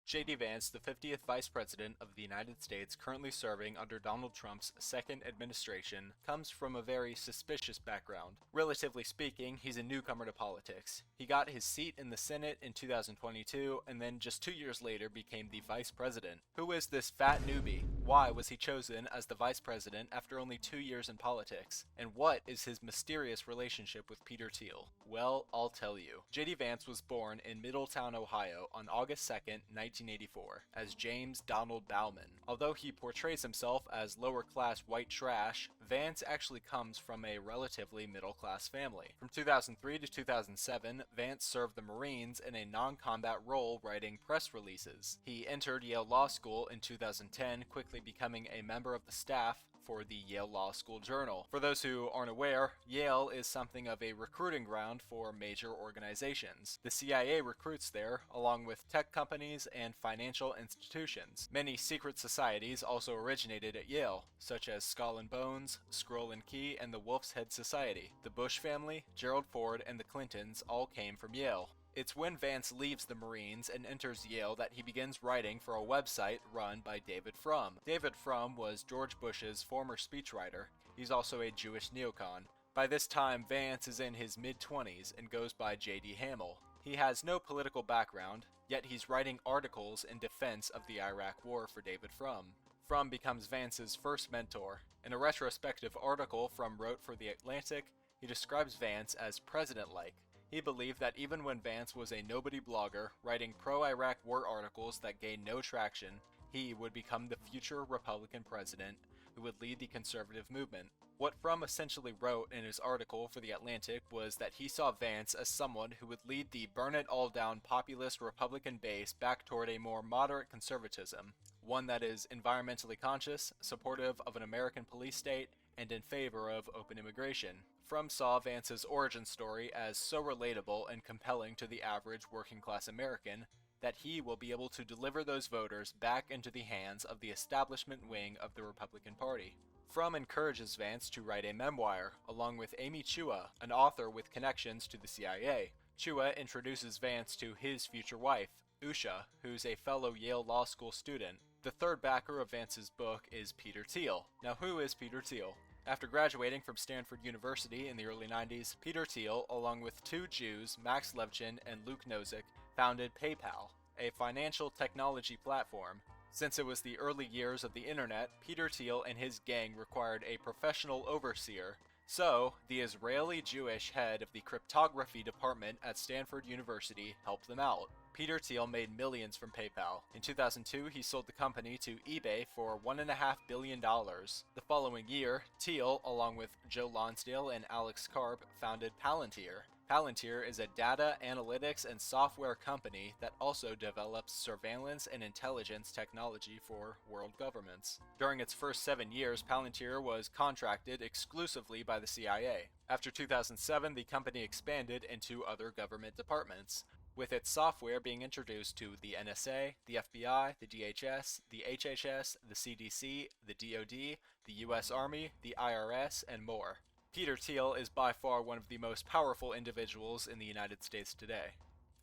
J.D. Vance, the 50th Vice President of the United States currently serving under Donald Trump's second administration, comes from a very suspicious background. Relatively speaking, he's a newcomer to politics. He got his seat in the Senate in 2022 and then just 2 years later became the Vice President. Who is this fat newbie? Why was he chosen as the Vice President after only 2 years in politics? And what is his mysterious relationship with Peter Thiel? Well, I'll tell you. J.D. Vance was born in Middletown, Ohio on August 2nd, 1984, as James Donald Bauman. Although he portrays himself as lower-class white trash, Vance actually comes from a relatively middle-class family. From 2003 to 2007, Vance served the Marines in a non-combat role writing press releases. He entered Yale Law School in 2010, quickly becoming a member of the staff for the Yale Law School Journal. For those who aren't aware, Yale is something of a recruiting ground for major organizations. The CIA recruits there, along with tech companies and financial institutions. Many secret societies also originated at Yale, such as Skull and Bones, Scroll and Key, and the Wolf's Head Society. The Bush family, Gerald Ford, and the Clintons all came from Yale. It's when Vance leaves the Marines and enters Yale that he begins writing for a website run by David Frum. David Frum was George Bush's former speechwriter. He's also a Jewish neocon. By this time, Vance is in his mid-20s and goes by J.D. Hamill. He has no political background, yet he's writing articles in defense of the Iraq War for David Frum. Frum becomes Vance's first mentor. In a retrospective article Frum wrote for The Atlantic, he describes Vance as president-like. He believed that even when Vance was a nobody blogger writing pro-Iraq war articles that gained no traction, he would become the future Republican president who would lead the conservative movement. What Frum essentially wrote in his article for The Atlantic was that he saw Vance as someone who would lead the burn-it-all-down populist Republican base back toward a more moderate conservatism, one that is environmentally conscious, supportive of an American police state, and in favor of open immigration. Frum saw Vance's origin story as so relatable and compelling to the average working-class American that he will be able to deliver those voters back into the hands of the establishment wing of the Republican Party. Frum encourages Vance to write a memoir, along with Amy Chua, an author with connections to the CIA. Chua introduces Vance to his future wife, Usha, who's a fellow Yale Law School student. The third backer of Vance's book is Peter Thiel. Now, who is Peter Thiel? After graduating from Stanford University in the early 90s, Peter Thiel, along with two Jews, Max Levchin and Luke Nozick, founded PayPal, a financial technology platform. Since it was the early years of the internet, Peter Thiel and his gang required a professional overseer. So, the Israeli-Jewish head of the cryptography department at Stanford University helped them out. Peter Thiel made millions from PayPal. In 2002, he sold the company to eBay for $1.5 billion. The following year, Thiel, along with Joe Lonsdale and Alex Karp, founded Palantir. Palantir is a data, analytics, and software company that also develops surveillance and intelligence technology for world governments. During its first 7 years, Palantir was contracted exclusively by the CIA. After 2007, the company expanded into other government departments, with its software being introduced to the NSA, the FBI, the DHS, the HHS, the CDC, the DoD, the US Army, the IRS, and more. Peter Thiel is by far one of the most powerful individuals in the United States today,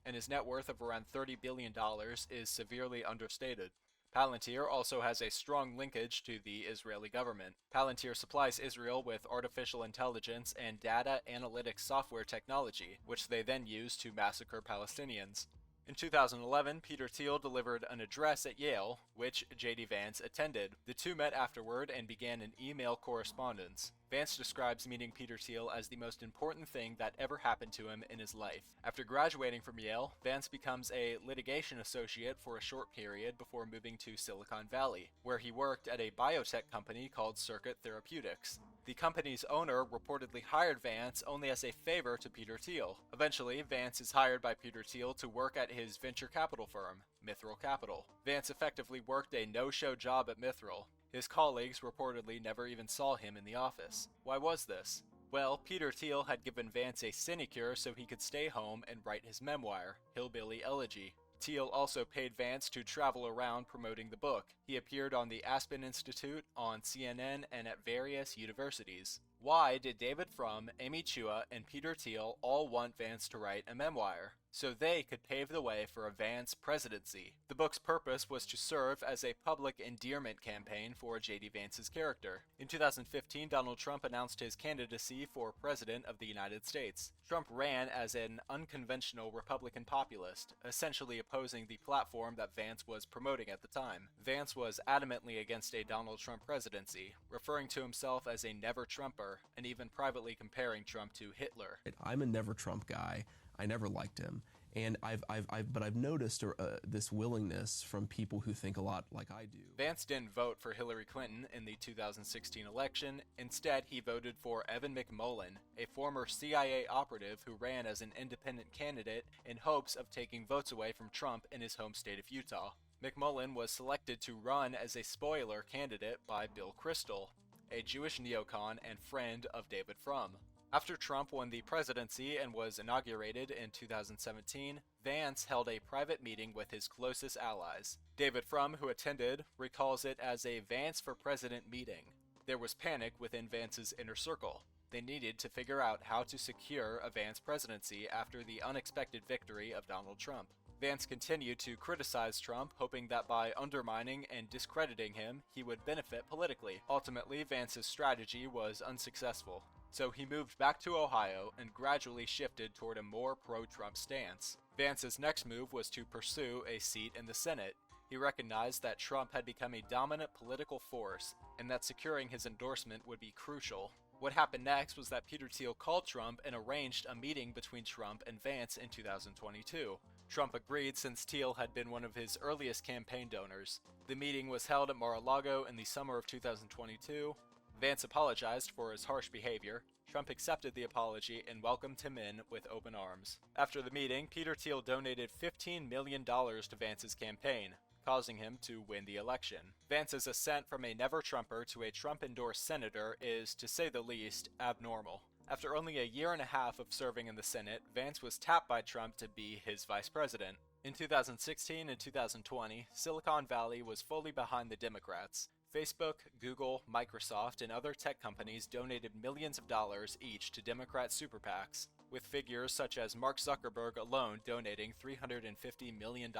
and his net worth of around $30 billion is severely understated. Palantir also has a strong linkage to the Israeli government. Palantir supplies Israel with artificial intelligence and data analytics software technology, which they then use to massacre Palestinians. In 2011, Peter Thiel delivered an address at Yale, which J.D. Vance attended. The two met afterward and began an email correspondence. Vance describes meeting Peter Thiel as the most important thing that ever happened to him in his life. After graduating from Yale, Vance becomes a litigation associate for a short period before moving to Silicon Valley, where he worked at a biotech company called Circuit Therapeutics. The company's owner reportedly hired Vance only as a favor to Peter Thiel. Eventually, Vance is hired by Peter Thiel to work at his venture capital firm, Mithril Capital. Vance effectively worked a no-show job at Mithril. His colleagues reportedly never even saw him in the office. Why was this? Well, Peter Thiel had given Vance a sinecure so he could stay home and write his memoir, Hillbilly Elegy. Thiel also paid Vance to travel around promoting the book. He appeared on the Aspen Institute, on CNN, and at various universities. Why did David Frum, Amy Chua, and Peter Thiel all want Vance to write a memoir? so they could pave the way for a Vance presidency. The book's purpose was to serve as a public endearment campaign for J.D. Vance's character. In 2015, Donald Trump announced his candidacy for President of the United States. Trump ran as an unconventional Republican populist, essentially opposing the platform that Vance was promoting at the time. Vance was adamantly against a Donald Trump presidency, referring to himself as a never-Trumper, and even privately comparing Trump to Hitler. I'm a never-Trump guy. I never liked him. And I've noticed this willingness from people who think a lot like I do. Vance didn't vote for Hillary Clinton in the 2016 election. Instead, he voted for Evan McMullin, a former CIA operative who ran as an independent candidate in hopes of taking votes away from Trump in his home state of Utah. McMullin was selected to run as a spoiler candidate by Bill Kristol, a Jewish neocon and friend of David Frum. After Trump won the presidency and was inaugurated in 2017, Vance held a private meeting with his closest allies. David Frum, who attended, recalls it as a Vance for President meeting. There was panic within Vance's inner circle. They needed to figure out how to secure a Vance presidency after the unexpected victory of Donald Trump. Vance continued to criticize Trump, hoping that by undermining and discrediting him, he would benefit politically. Ultimately, Vance's strategy was unsuccessful, so he moved back to Ohio and gradually shifted toward a more pro-Trump stance. Vance's next move was to pursue a seat in the Senate. He recognized that Trump had become a dominant political force, and that securing his endorsement would be crucial. What happened next was that Peter Thiel called Trump and arranged a meeting between Trump and Vance in 2022. Trump agreed since Thiel had been one of his earliest campaign donors. The meeting was held at Mar-a-Lago in the summer of 2022. Vance apologized for his harsh behavior. Trump accepted the apology and welcomed him in with open arms. After the meeting, Peter Thiel donated $15 million to Vance's campaign, causing him to win the election. Vance's ascent from a never-Trumper to a Trump-endorsed senator is, to say the least, abnormal. After only a year and a half of serving in the Senate, Vance was tapped by Trump to be his vice president. In 2016 and 2020, Silicon Valley was fully behind the Democrats. Facebook, Google, Microsoft, and other tech companies donated millions of dollars each to Democrat super PACs, with figures such as Mark Zuckerberg alone donating $350 million.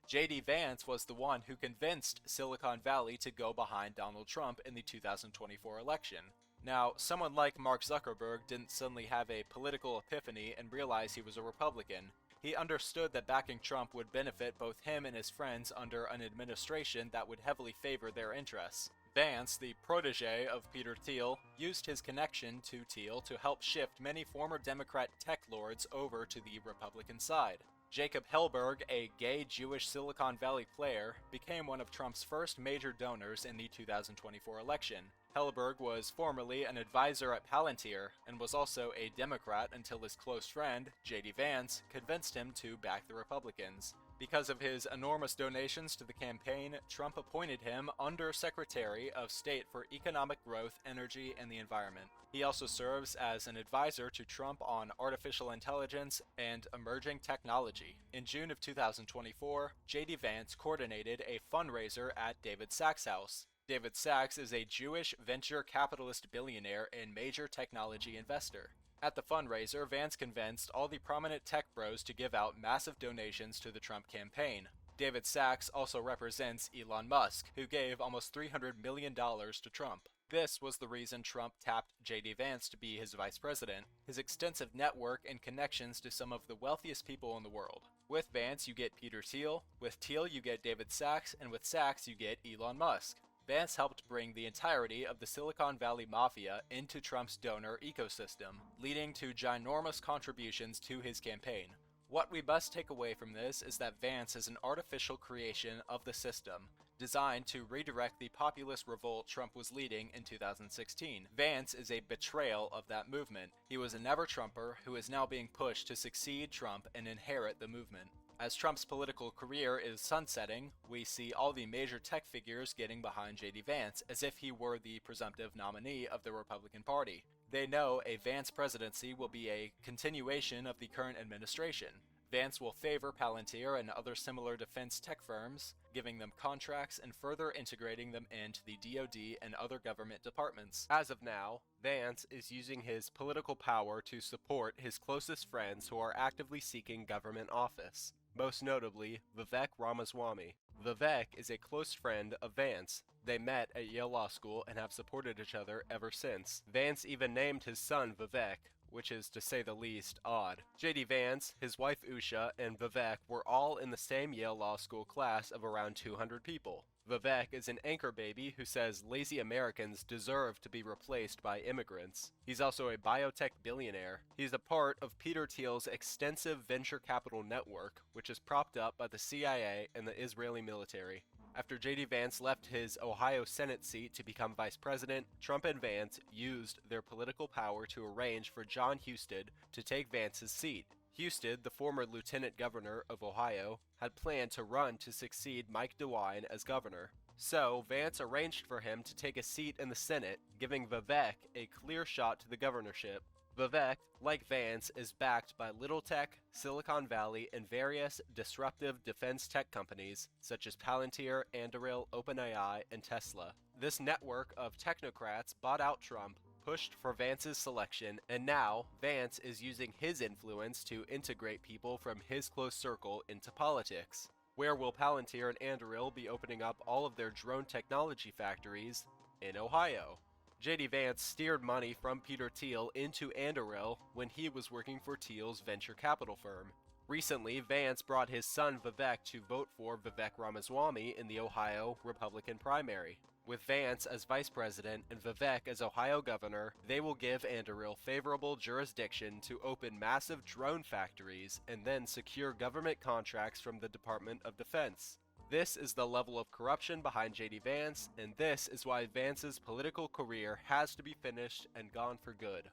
J.D. Vance was the one who convinced Silicon Valley to go behind Donald Trump in the 2024 election. Now, someone like Mark Zuckerberg didn't suddenly have a political epiphany and realize he was a Republican. He understood that backing Trump would benefit both him and his friends under an administration that would heavily favor their interests. Vance, the protege of Peter Thiel, used his connection to Thiel to help shift many former Democrat tech lords over to the Republican side. Jacob Hellberg, a gay Jewish Silicon Valley player, became one of Trump's first major donors in the 2024 election. Hellberg was formerly an advisor at Palantir and was also a Democrat until his close friend, J.D. Vance, convinced him to back the Republicans. Because of his enormous donations to the campaign, Trump appointed him Under Secretary of State for Economic Growth, Energy, and the Environment. He also serves as an advisor to Trump on artificial intelligence and emerging technology. In June of 2024, J.D. Vance coordinated a fundraiser at David Sacks' house. David Sacks is a Jewish venture capitalist billionaire and major technology investor. At the fundraiser, Vance convinced all the prominent tech bros to give out massive donations to the Trump campaign. David Sacks also represents Elon Musk, who gave almost $300 million to Trump. This was the reason Trump tapped J.D. Vance to be his vice president, his extensive network and connections to some of the wealthiest people in the world. With Vance, you get Peter Thiel, with Thiel, you get David Sacks, and with Sacks, you get Elon Musk. Vance helped bring the entirety of the Silicon Valley Mafia into Trump's donor ecosystem, leading to ginormous contributions to his campaign. What we must take away from this is that Vance is an artificial creation of the system, designed to redirect the populist revolt Trump was leading in 2016. Vance is a betrayal of that movement. He was a never-Trumper who is now being pushed to succeed Trump and inherit the movement. As Trump's political career is sunsetting, we see all the major tech figures getting behind J.D. Vance as if he were the presumptive nominee of the Republican Party. They know a Vance presidency will be a continuation of the current administration. Vance will favor Palantir and other similar defense tech firms, giving them contracts and further integrating them into the DoD and other government departments. As of now, Vance is using his political power to support his closest friends who are actively seeking government office, most notably Vivek Ramaswamy. Vivek is a close friend of Vance. They met at Yale Law School and have supported each other ever since. Vance even named his son Vivek, which is, to say the least, odd. J.D. Vance, his wife Usha, and Vivek were all in the same Yale Law School class of around 200 people. Vivek is an anchor baby who says lazy Americans deserve to be replaced by immigrants. He's also a biotech billionaire. He's a part of Peter Thiel's extensive venture capital network, which is propped up by the CIA and the Israeli military. After J.D. Vance left his Ohio Senate seat to become vice president, Trump and Vance used their political power to arrange for John Husted to take Vance's seat. Husted, the former lieutenant governor of Ohio, had planned to run to succeed Mike DeWine as governor. So, Vance arranged for him to take a seat in the Senate, giving Vivek a clear shot to the governorship. Vivek, like Vance, is backed by Little Tech, Silicon Valley, and various disruptive defense tech companies such as Palantir, Anduril, OpenAI, and Tesla. This network of technocrats bought out Trump, pushed for Vance's selection, and now Vance is using his influence to integrate people from his close circle into politics. Where will Palantir and Anduril be opening up all of their drone technology factories? In Ohio. J.D. Vance steered money from Peter Thiel into Anduril when he was working for Thiel's venture capital firm. Recently, Vance brought his son Vivek to vote for Vivek Ramaswamy in the Ohio Republican primary. With Vance as vice president and Vivek as Ohio governor, they will give Anduril favorable jurisdiction to open massive drone factories and then secure government contracts from the Department of Defense. This is the level of corruption behind J.D. Vance, and this is why Vance's political career has to be finished and gone for good.